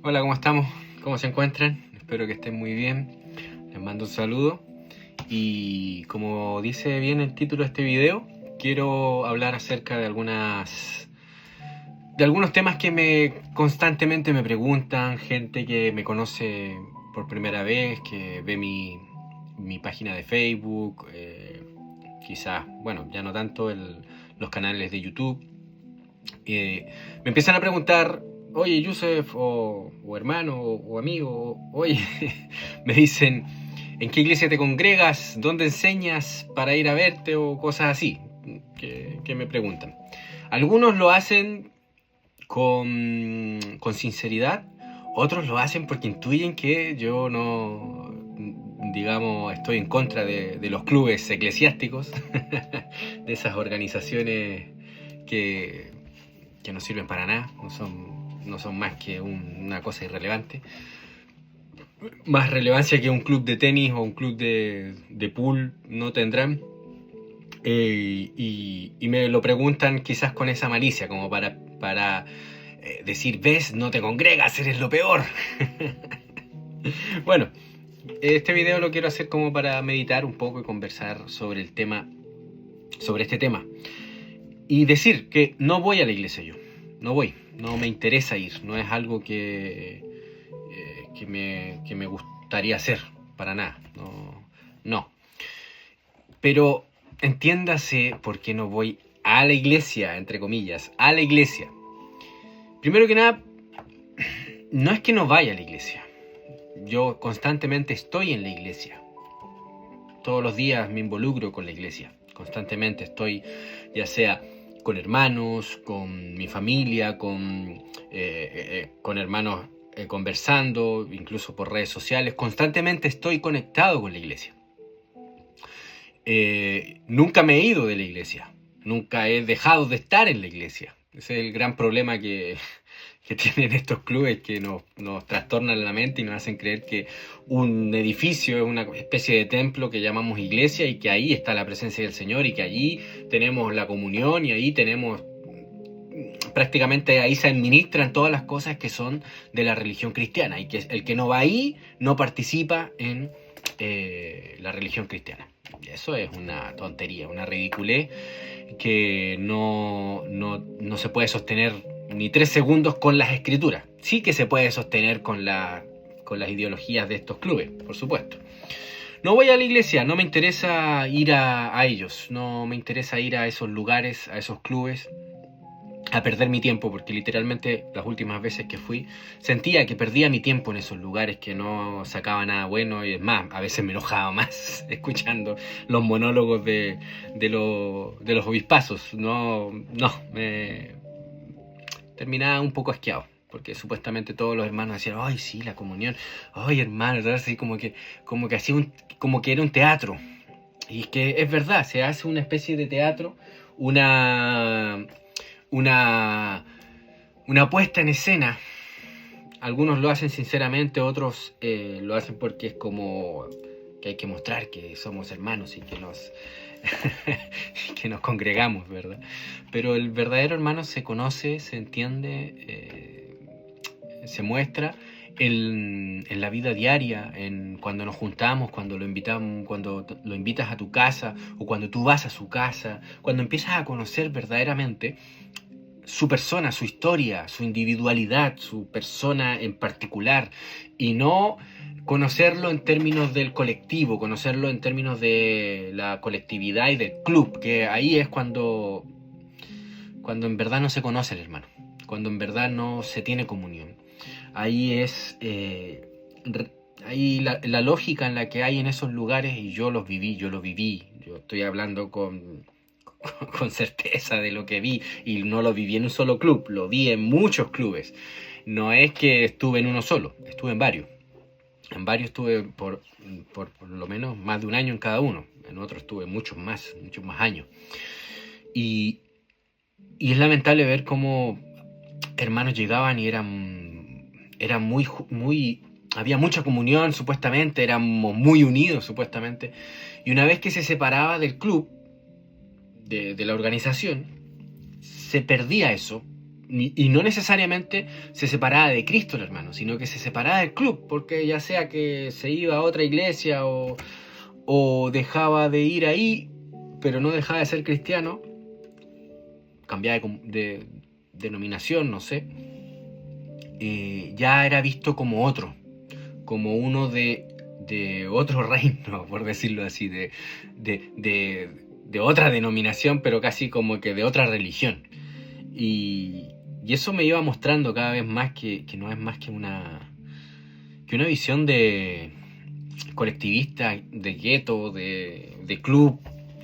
Hola, ¿cómo estamos? ¿Cómo se encuentran? Espero que estén muy bien. Les mando un saludo. Y como dice bien el título de este video, quiero hablar acerca de algunos temas que constantemente me preguntan, gente que me conoce por primera vez, que ve mi página de Facebook, quizás, bueno, ya no tanto los canales de YouTube. Me empiezan a preguntar, oye, Yusef, o hermano, o amigo, oye, me dicen, ¿en qué iglesia te congregas? ¿Dónde enseñas para ir a verte? O cosas así, que me preguntan. Algunos lo hacen con sinceridad, otros lo hacen porque intuyen que yo no, digamos, estoy en contra de los clubes eclesiásticos, de esas organizaciones que no sirven para nada, no son más que una cosa irrelevante. Más relevancia que un club de tenis o un club de pool no tendrán. Y me lo preguntan quizás con esa malicia, como para decir, ves, no te congregas, eres lo peor. Bueno, este video lo quiero hacer como para meditar un poco y conversar sobre el tema, sobre este tema. Y decir que no voy a la iglesia yo. No voy, no me interesa ir, no es algo que me gustaría hacer, para nada, no. Pero entiéndase por qué no voy a la iglesia, entre comillas, a la iglesia. Primero que nada, no es que no vaya a la iglesia, yo constantemente estoy en la iglesia. Todos los días me involucro con la iglesia, constantemente estoy, ya sea con hermanos, con mi familia, con hermanos conversando, incluso por redes sociales. Constantemente estoy conectado con la iglesia. Nunca me he ido de la iglesia, nunca he dejado de estar en la iglesia. Ese es el gran problema que tienen estos clubes, que nos trastornan la mente y nos hacen creer que un edificio es una especie de templo que llamamos iglesia y que ahí está la presencia del Señor y que allí tenemos la comunión y ahí tenemos, prácticamente ahí se administran todas las cosas que son de la religión cristiana, y que el que no va ahí no participa en la religión cristiana. Eso es una tontería, una ridiculez que no se puede sostener ni 3 segundos con las escrituras. Sí que se puede sostener con las ideologías de estos clubes, por supuesto. No voy a la iglesia, no me interesa ir a ellos, no me interesa ir a esos lugares, a esos clubes, a perder mi tiempo, porque literalmente las últimas veces que fui sentía que perdía mi tiempo en esos lugares, que no sacaba nada bueno, y es más, a veces me enojaba más escuchando los monólogos de los obispazos. Me terminaba un poco asqueado, porque supuestamente todos los hermanos decían, ay sí, la comunión, ay hermano, así como que como que era un teatro. Y es que es verdad, se hace una especie de teatro, una puesta en escena. Algunos lo hacen sinceramente, otros lo hacen porque es como que hay que mostrar que somos hermanos y que que nos congregamos, ¿verdad? Pero el verdadero hermano se conoce, se entiende, se muestra en la vida diaria, cuando nos juntamos, cuando lo invitas a tu casa, o cuando tú vas a su casa, cuando empiezas a conocer verdaderamente su persona, su historia, su individualidad, su persona en particular, y no conocerlo en términos del colectivo, conocerlo en términos de la colectividad y del club, que ahí es cuando en verdad no se conoce el hermano, cuando en verdad no se tiene comunión. Ahí es ahí la lógica en la que hay en esos lugares, y yo lo viví, yo estoy hablando con certeza de lo que vi, y no lo viví en un solo club, lo vi en muchos clubes. No es que estuve en uno solo, estuve en varios. En varios estuve por lo menos más de un año en cada uno. En otros estuve muchos más años. Y es lamentable ver cómo hermanos llegaban y eran muy había mucha comunión, supuestamente, éramos muy unidos, supuestamente. Y una vez que se separaba del club, de la organización, se perdía eso, y no necesariamente se separaba de Cristo el hermano, sino que se separaba del club, porque ya sea que se iba a otra iglesia o dejaba de ir ahí, pero no dejaba de ser cristiano, cambiaba de denominación, no sé, ya era visto como otro, como uno de otro reino, por decirlo así, de otra denominación, pero casi como que de otra religión. Y eso me iba mostrando cada vez más que no es más que una visión de colectivista, de gueto, de club,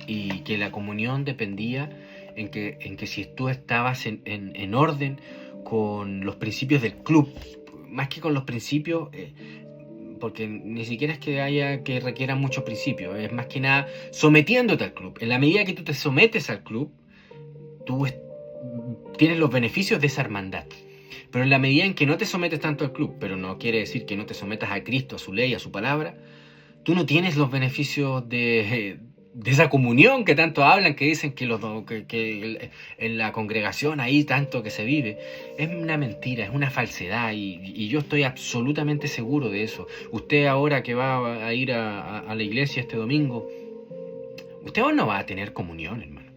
y que la comunión dependía en que si tú estabas en orden con los principios del club, más que con los principios, porque ni siquiera es que haya que requieran muchos principios, es más que nada sometiéndote al club. En la medida que tú te sometes al club, tú tienes los beneficios de esa hermandad. Pero en la medida en que no te sometes tanto al club, pero no quiere decir que no te sometas a Cristo, a su ley, a su palabra, tú no tienes los beneficios de esa comunión que tanto hablan, que dicen que en la congregación ahí tanto que se vive. Es una mentira, es una falsedad, y yo estoy absolutamente seguro de eso. Usted ahora que va a ir a la iglesia este domingo, usted no va a tener comunión, hermano.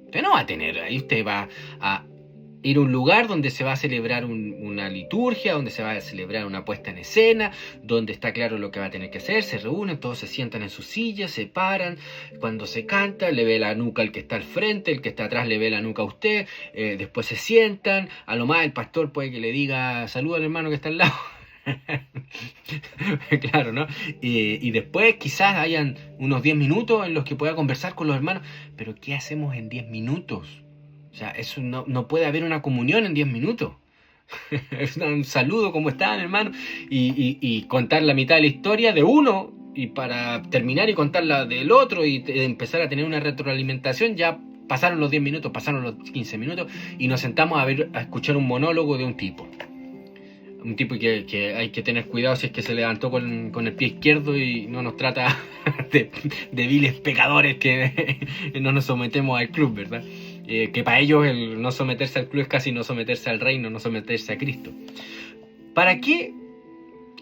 Usted no va a tener, ahí usted va a ir a un lugar donde se va a celebrar una liturgia, donde se va a celebrar una puesta en escena, donde está claro lo que va a tener que hacer, se reúnen, todos se sientan en sus sillas, se paran, cuando se canta le ve la nuca al que está al frente, el que está atrás le ve la nuca a usted, después se sientan, a lo más el pastor puede que le diga saluda al hermano que está al lado. Claro, ¿no? Y después quizás hayan unos 10 minutos en los que pueda conversar con los hermanos, pero ¿qué hacemos en 10 minutos? O sea, eso no puede haber una comunión en 10 minutos. Es un saludo, ¿cómo están, hermano? Y contar la mitad de la historia de uno, y para terminar y contar la del otro, y empezar a tener una retroalimentación. Ya pasaron los 10 minutos, pasaron los 15 minutos, y nos sentamos a escuchar un monólogo de un tipo. Un tipo que hay que tener cuidado si es que se levantó con el pie izquierdo y no nos trata de viles pecadores que no nos sometemos al club, ¿verdad? Que para ellos el no someterse al club es casi no someterse al reino, no someterse a Cristo. ¿Para qué?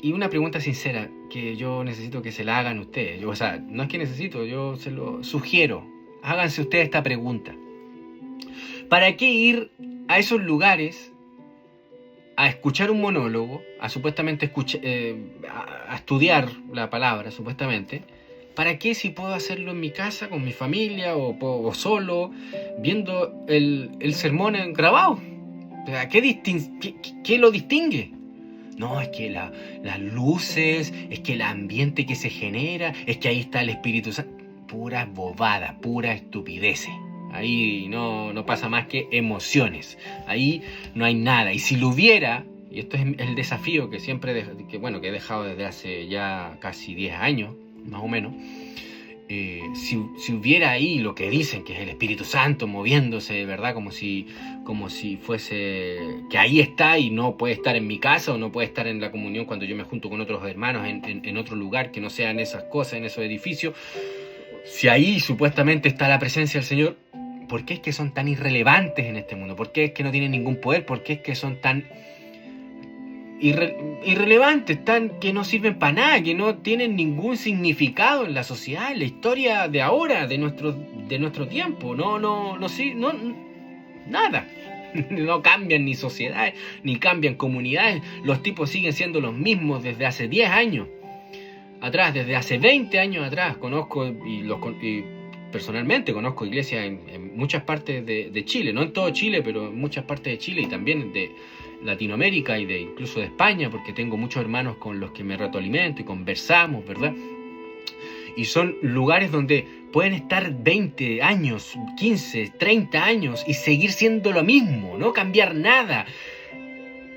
Y una pregunta sincera que yo necesito que se la hagan ustedes. O sea, no es que necesito, yo se lo sugiero. Háganse ustedes esta pregunta. ¿Para qué ir a esos lugares a escuchar un monólogo, a supuestamente a estudiar la palabra, supuestamente? ¿Para qué si puedo hacerlo en mi casa, con mi familia, o solo, viendo el sermón grabado? O sea, ¿qué lo distingue? No, es que las luces, es que el ambiente que se genera, es que ahí está el Espíritu Santo. Pura bobada, pura estupidez. Ahí no pasa más que emociones. Ahí no hay nada. Y si lo hubiera, y esto es el desafío que siempre que he dejado desde hace ya casi 10 años, más o menos, si hubiera ahí lo que dicen que es el Espíritu Santo moviéndose de verdad, como si fuese que ahí está y no puede estar en mi casa, o no puede estar en la comunión cuando yo me junto con otros hermanos en otro lugar que no sean esas cosas, en esos edificios. Si ahí supuestamente está la presencia del Señor, ¿por qué es que son tan irrelevantes en este mundo? ¿Por qué es que no tienen ningún poder? ¿Por qué es que son tan irrelevantes, que no sirven para nada, que no tienen ningún significado en la sociedad, en la historia de ahora, de nuestro tiempo? Nada. No cambian ni sociedades, ni cambian comunidades. Los tipos siguen siendo los mismos desde hace 10 años atrás, desde hace 20 años atrás. Conozco y personalmente conozco iglesias en muchas partes de Chile, no en todo Chile, pero en muchas partes de Chile, y también de Latinoamérica, y incluso de España, porque tengo muchos hermanos con los que me retroalimento y conversamos, ¿verdad? Y son lugares donde pueden estar 20 años, 15, 30 años y seguir siendo lo mismo, no cambiar nada,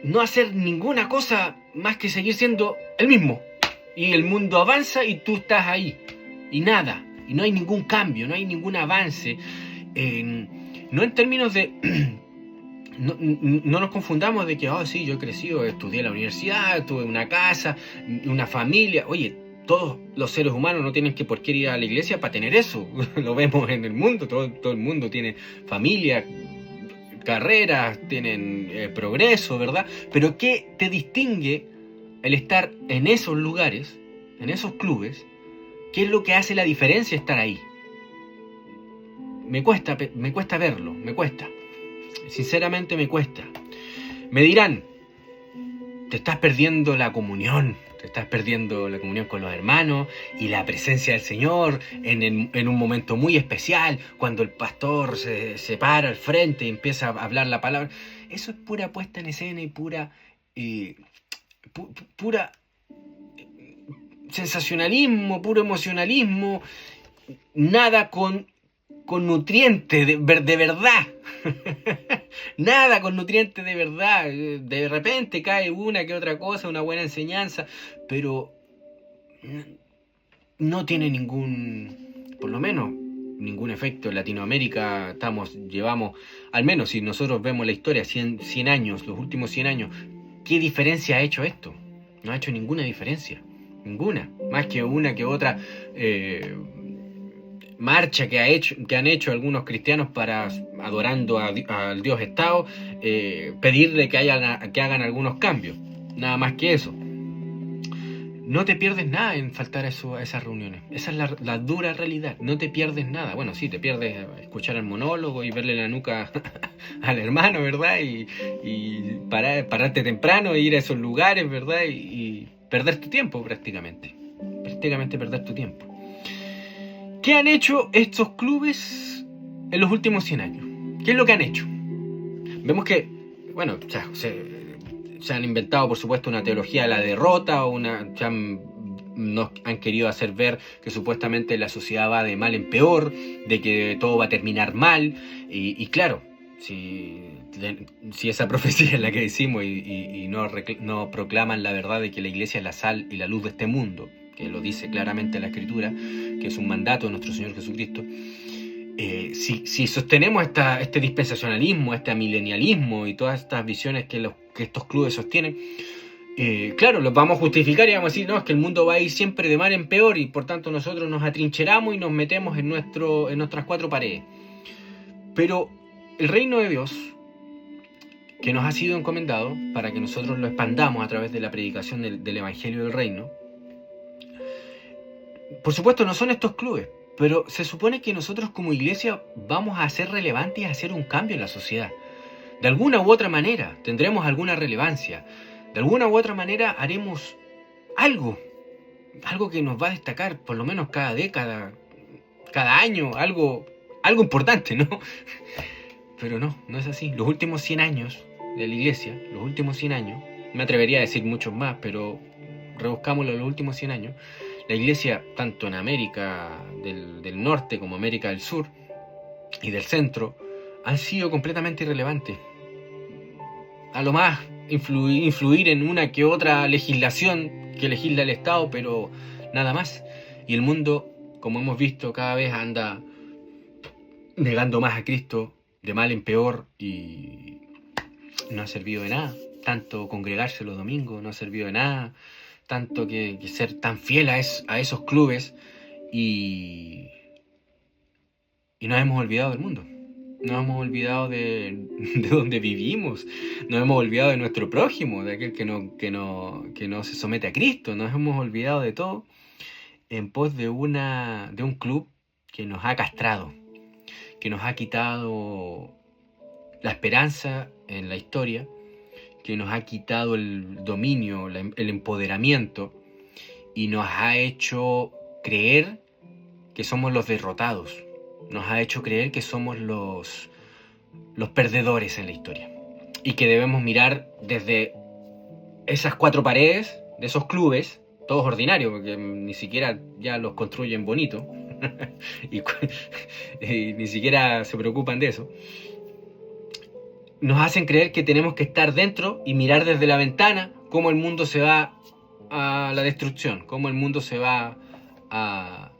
no hacer ninguna cosa más que seguir siendo el mismo. Y el mundo avanza y tú estás ahí, y nada, y no hay ningún cambio, no hay ningún avance, no en términos de no nos confundamos de que sí, yo he crecido, estudié en la universidad, tuve una casa, una familia. Oye, todos los seres humanos no tienen por qué ir a la iglesia para tener eso. Lo vemos en el mundo, todo el mundo tiene familia, carreras, tienen progreso, ¿verdad? Pero ¿qué te distingue el estar en esos lugares, en esos clubes? ¿Qué es lo que hace la diferencia estar ahí? Me cuesta verlo, me cuesta. Sinceramente me cuesta. Me dirán, te estás perdiendo la comunión, te estás perdiendo la comunión con los hermanos y la presencia del Señor en un momento muy especial, cuando el pastor se para al frente y empieza a hablar la palabra. Eso es pura puesta en escena y pura sensacionalismo, puro emocionalismo, nada con nutrientes de verdad. Nada con nutrientes de verdad. De repente cae una que otra cosa, una buena enseñanza, pero no tiene ningún, por lo menos, ningún efecto. En Latinoamérica llevamos, al menos si nosotros vemos la historia, 100 años, los últimos 100 años, ¿qué diferencia ha hecho esto? No ha hecho ninguna diferencia. Ninguna. Más que una que otra marcha que han hecho algunos cristianos para, adorando al Dios Estado, pedirle que hagan algunos cambios. Nada más que eso. No te pierdes nada en faltar a esas reuniones. Esa es la dura realidad. No te pierdes nada. Bueno, sí, te pierdes escuchar el monólogo y verle la nuca al hermano, ¿verdad? Y pararte temprano e ir a esos lugares, ¿verdad? Y perder tu tiempo prácticamente. Prácticamente perder tu tiempo. ¿Qué han hecho estos clubes en los últimos 100 años? ¿Qué es lo que han hecho? Vemos que, bueno, se han inventado, por supuesto, una teología de la derrota, nos han querido hacer ver que supuestamente la sociedad va de mal en peor, de que todo va a terminar mal, y claro, si esa profecía es la que decimos y no proclaman la verdad de que la iglesia es la sal y la luz de este mundo, que lo dice claramente la Escritura, que es un mandato de nuestro Señor Jesucristo, si sostenemos este dispensacionalismo, este milenialismo y todas estas visiones que estos clubes sostienen, claro, los vamos a justificar y vamos a decir, no, es que el mundo va a ir siempre de mal en peor y por tanto nosotros nos atrincheramos y nos metemos en nuestras cuatro paredes. Pero el reino de Dios, que nos ha sido encomendado para que nosotros lo expandamos a través de la predicación del Evangelio del Reino, por supuesto no son estos clubes, pero se supone que nosotros como iglesia vamos a ser relevantes y a hacer un cambio en la sociedad. De alguna u otra manera tendremos alguna relevancia. De alguna u otra manera haremos algo que nos va a destacar, por lo menos cada década, cada año, algo importante, ¿no? Pero no es así. Los últimos 100 años de la iglesia, los últimos 100 años, me atrevería a decir muchos más, pero rebuscámoslo, los últimos 100 años, la iglesia, tanto en América del Norte como América del Sur y del Centro, han sido completamente irrelevantes. A lo más influir en una que otra legislación que legisla el Estado, pero nada más. Y el mundo, como hemos visto, cada vez anda negando más a Cristo, de mal en peor, y no ha servido de nada. Tanto congregarse los domingos no ha servido de nada, tanto que ser tan fiel a esos clubes, y nos hemos olvidado del mundo. Nos hemos olvidado de donde vivimos, nos hemos olvidado de nuestro prójimo, de aquel que no se somete a Cristo. Nos hemos olvidado de todo en pos de un club que nos ha castrado, que nos ha quitado la esperanza en la historia, que nos ha quitado el dominio, el empoderamiento, y nos ha hecho creer que somos los derrotados. Nos ha hecho creer que somos los perdedores en la historia y que debemos mirar desde esas cuatro paredes de esos clubes, todos ordinarios, porque ni siquiera ya los construyen bonito y ni siquiera se preocupan de eso. Nos hacen creer que tenemos que estar dentro y mirar desde la ventana cómo el mundo se va a la destrucción, cómo el mundo se va a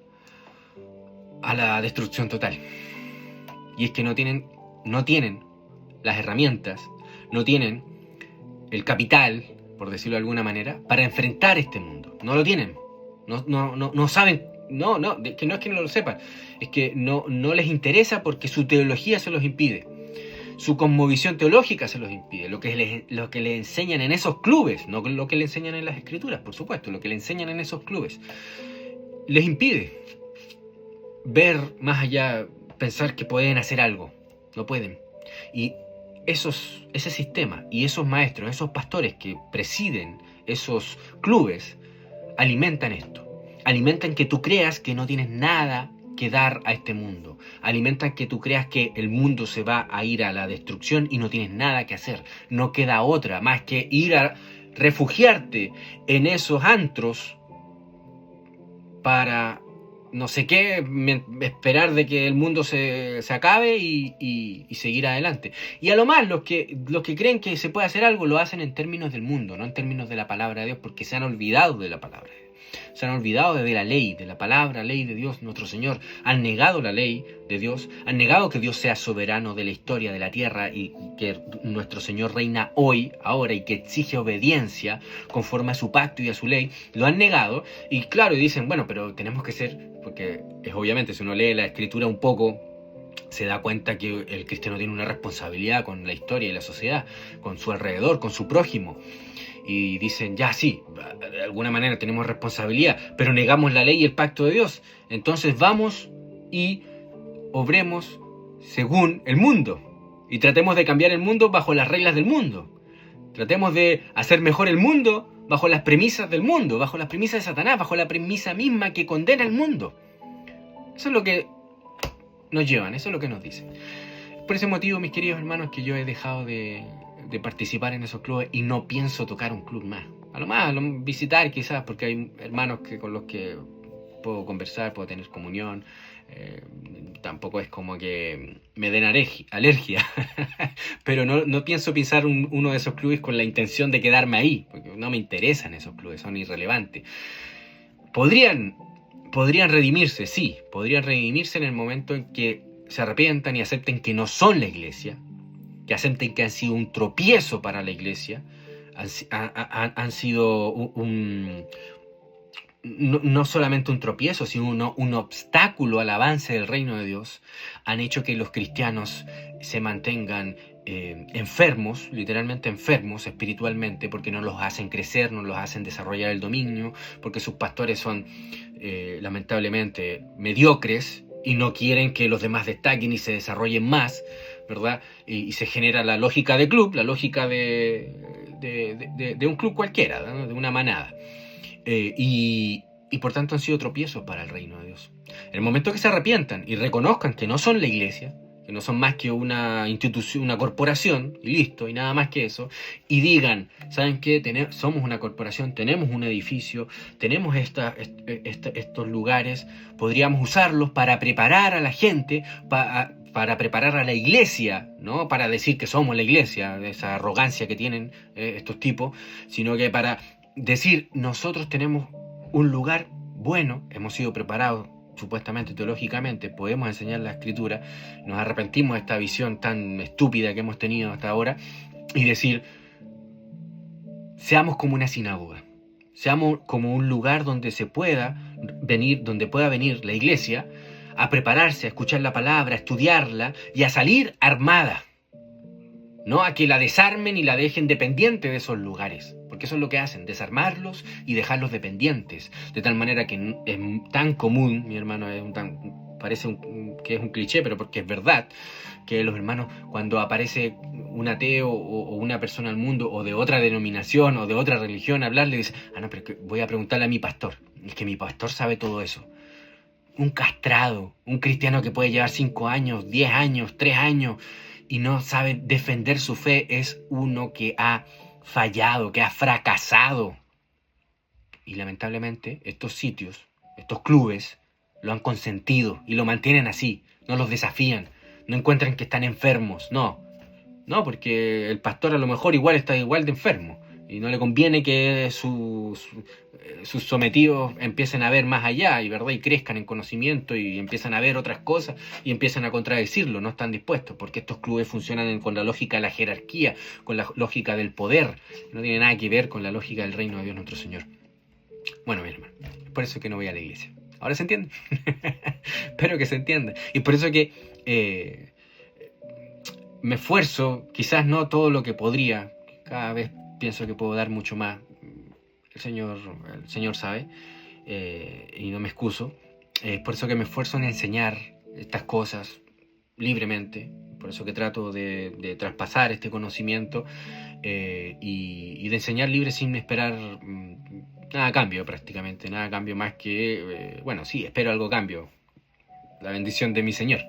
la destrucción total. Y es que no tienen las herramientas, no tienen el capital, por decirlo de alguna manera, para enfrentar este mundo. No lo tienen. No saben. Que no es que no lo sepan, es que no les interesa, porque su teología se los impide. Su cosmovisión teológica se los impide. Lo que le enseñan en esos clubes, no lo que le enseñan en las escrituras, por supuesto, lo que le enseñan en esos clubes, les impide ver más allá, pensar que pueden hacer algo. No pueden. Y ese sistema y esos maestros, esos pastores que presiden esos clubes, alimentan esto. Alimentan que tú creas que no tienes nada que dar a este mundo. Alimentan que tú creas que el mundo se va a ir a la destrucción y no tienes nada que hacer. No queda otra más que ir a refugiarte en esos antros para no sé qué, esperar de que el mundo se acabe y seguir adelante. Y a lo más, los que creen que se puede hacer algo lo hacen en términos del mundo, no en términos de la palabra de Dios, porque se han olvidado de la palabra de Dios. Se han olvidado de la ley, de la palabra, ley de Dios, nuestro Señor. Han negado la ley de Dios, han negado que Dios sea soberano de la historia de la tierra y que nuestro Señor reina hoy, ahora, y que exige obediencia conforme a su pacto y a su ley. Lo han negado y claro, dicen, bueno, pero tenemos que ser, porque es obviamente, si uno lee la escritura un poco, se da cuenta que el cristiano tiene una responsabilidad con la historia y la sociedad, con su alrededor, con su prójimo. Y dicen, ya sí, de alguna manera tenemos responsabilidad, pero negamos la ley y el pacto de Dios. Entonces vamos y obremos según el mundo. Y tratemos de cambiar el mundo bajo las reglas del mundo. Tratemos de hacer mejor el mundo bajo las premisas del mundo, bajo las premisas de Satanás, bajo la premisa misma que condena el mundo. Eso es lo que nos llevan, eso es lo que nos dicen. Por ese motivo, mis queridos hermanos, que yo he dejado de participar en esos clubes y no pienso tocar un club más. A lo más, visitar quizás, porque hay hermanos con los que puedo conversar, puedo tener comunión. Tampoco es como que me den alergia. Pero no pienso pisar uno de esos clubes con la intención de quedarme ahí, porque no me interesan esos clubes, son irrelevantes. Podrían redimirse, sí, podrían redimirse en el momento en que se arrepientan y acepten que no son la iglesia, que acepten que han sido un tropiezo para la iglesia, han sido no solamente un tropiezo, sino un obstáculo al avance del reino de Dios, han hecho que los cristianos se mantengan enfermos, literalmente enfermos espiritualmente, porque no los hacen crecer, no los hacen desarrollar el dominio, porque sus pastores son lamentablemente mediocres y no quieren que los demás destaquen y se desarrollen más, ¿verdad? Y se genera la lógica de club, la lógica de un club cualquiera, ¿no? De una manada. Y por tanto han sido tropiezos para el reino de Dios. En el momento que se arrepientan y reconozcan que no son la iglesia, que no son más que una institución, una corporación, y listo, y nada más que eso, y digan, ¿saben qué? Somos una corporación, tenemos un edificio, tenemos estos lugares, podríamos usarlos para preparar a la gente, para preparar a la iglesia, no para decir que somos la iglesia, esa arrogancia que tienen estos tipos, sino que para decir, nosotros tenemos un lugar bueno, hemos sido preparados supuestamente teológicamente, podemos enseñar la escritura, nos arrepentimos de esta visión tan estúpida que hemos tenido hasta ahora, y decir, seamos como una sinagoga, seamos como un lugar donde pueda venir la iglesia a prepararse, a escuchar la palabra, a estudiarla y a salir armada. No a que la desarmen y la dejen dependiente de esos lugares, porque eso es lo que hacen, desarmarlos y dejarlos dependientes, de tal manera que es tan común, mi hermano, parece que es un cliché, pero porque es verdad, que los hermanos, cuando aparece un ateo o una persona al mundo o de otra denominación o de otra religión, hablarle, dice, no, pero voy a preguntarle a mi pastor, es que mi pastor sabe todo eso. Un castrado, un cristiano que puede llevar 5 años, 10 años, 3 años, y no sabe defender su fe, es uno que ha fallado, que ha fracasado. Y lamentablemente estos sitios, estos clubes, lo han consentido y lo mantienen así, no los desafían, no encuentran que están enfermos, no, porque el pastor a lo mejor está igual de enfermo y no le conviene que sus sometidos empiecen a ver más allá y crezcan en conocimiento y empiezan a ver otras cosas y empiezan a contradecirlo, no están dispuestos, porque estos clubes funcionan con la lógica de la jerarquía, con la lógica del poder, no tiene nada que ver con la lógica del reino de Dios nuestro Señor. Bueno, mi hermano, es por eso que no voy a la iglesia. ¿Ahora se entiende? Espero que se entienda. Y por eso que me esfuerzo, quizás no todo lo que podría, cada vez pienso que puedo dar mucho más, el Señor sabe, y no me excuso. Por eso que me esfuerzo en enseñar estas cosas libremente, por eso que trato de traspasar este conocimiento y de enseñar libre sin esperar nada a cambio prácticamente, nada a cambio más que, bueno, sí, espero algo a cambio, la bendición de mi Señor,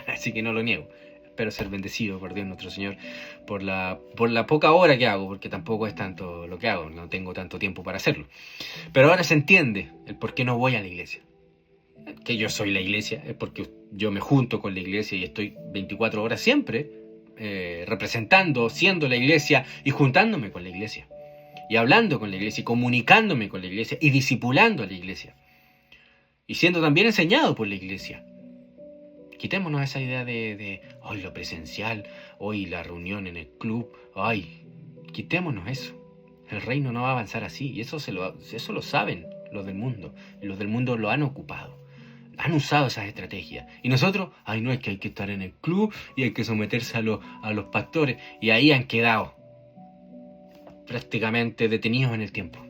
así que no lo niego. Espero ser bendecido por Dios nuestro Señor por la poca hora que hago, porque tampoco es tanto lo que hago, no tengo tanto tiempo para hacerlo. Pero ahora se entiende el por qué no voy a la iglesia. Que yo soy la iglesia, es porque yo me junto con la iglesia y estoy 24 horas siempre representando, siendo la iglesia y juntándome con la iglesia. Y hablando con la iglesia y comunicándome con la iglesia y discipulando a la iglesia. Y siendo también enseñado por la iglesia. Quitémonos esa idea de hoy lo presencial, hoy la reunión en el club, ay, quitémonos eso. El reino no va a avanzar así, y eso lo saben los del mundo, y los del mundo lo han ocupado, han usado esas estrategias. Y nosotros, ay no, es que hay que estar en el club, y hay que someterse a los pastores, y ahí han quedado prácticamente detenidos en el tiempo.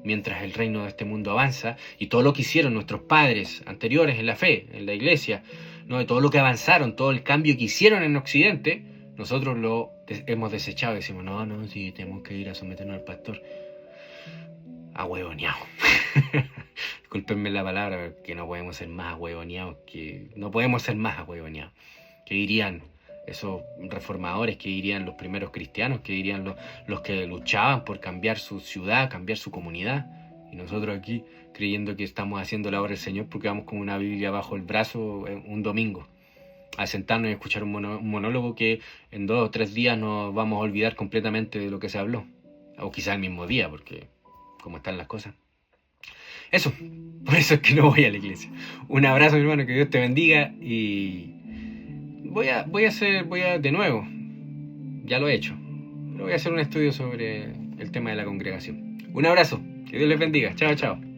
Mientras el reino de este mundo avanza, y todo lo que hicieron nuestros padres anteriores en la fe, en la iglesia, ¿no? De todo lo que avanzaron, todo el cambio que hicieron en Occidente, nosotros lo hemos desechado y decimos, no, sí, tenemos que ir a someternos al pastor. Ahuevoneado. Discúlpenme la palabra, que no podemos ser más ahuevoneados, que no podemos ser más ahuevoneados. ¿Qué dirían esos reformadores? ¿Qué dirían los primeros cristianos? ¿Qué dirían los que luchaban por cambiar su ciudad, cambiar su comunidad? Y nosotros aquí creyendo que estamos haciendo la obra del Señor porque vamos con una Biblia bajo el brazo un domingo a sentarnos y escuchar un monólogo que en 2 o 3 días nos vamos a olvidar completamente de lo que se habló, o quizá el mismo día, porque como están las cosas. Eso, por eso es que no voy a la iglesia. Un abrazo, mi hermano, que Dios te bendiga, y voy a de nuevo, ya lo he hecho, pero voy a hacer un estudio sobre el tema de la congregación. Un abrazo, que Dios les bendiga, chao, chao.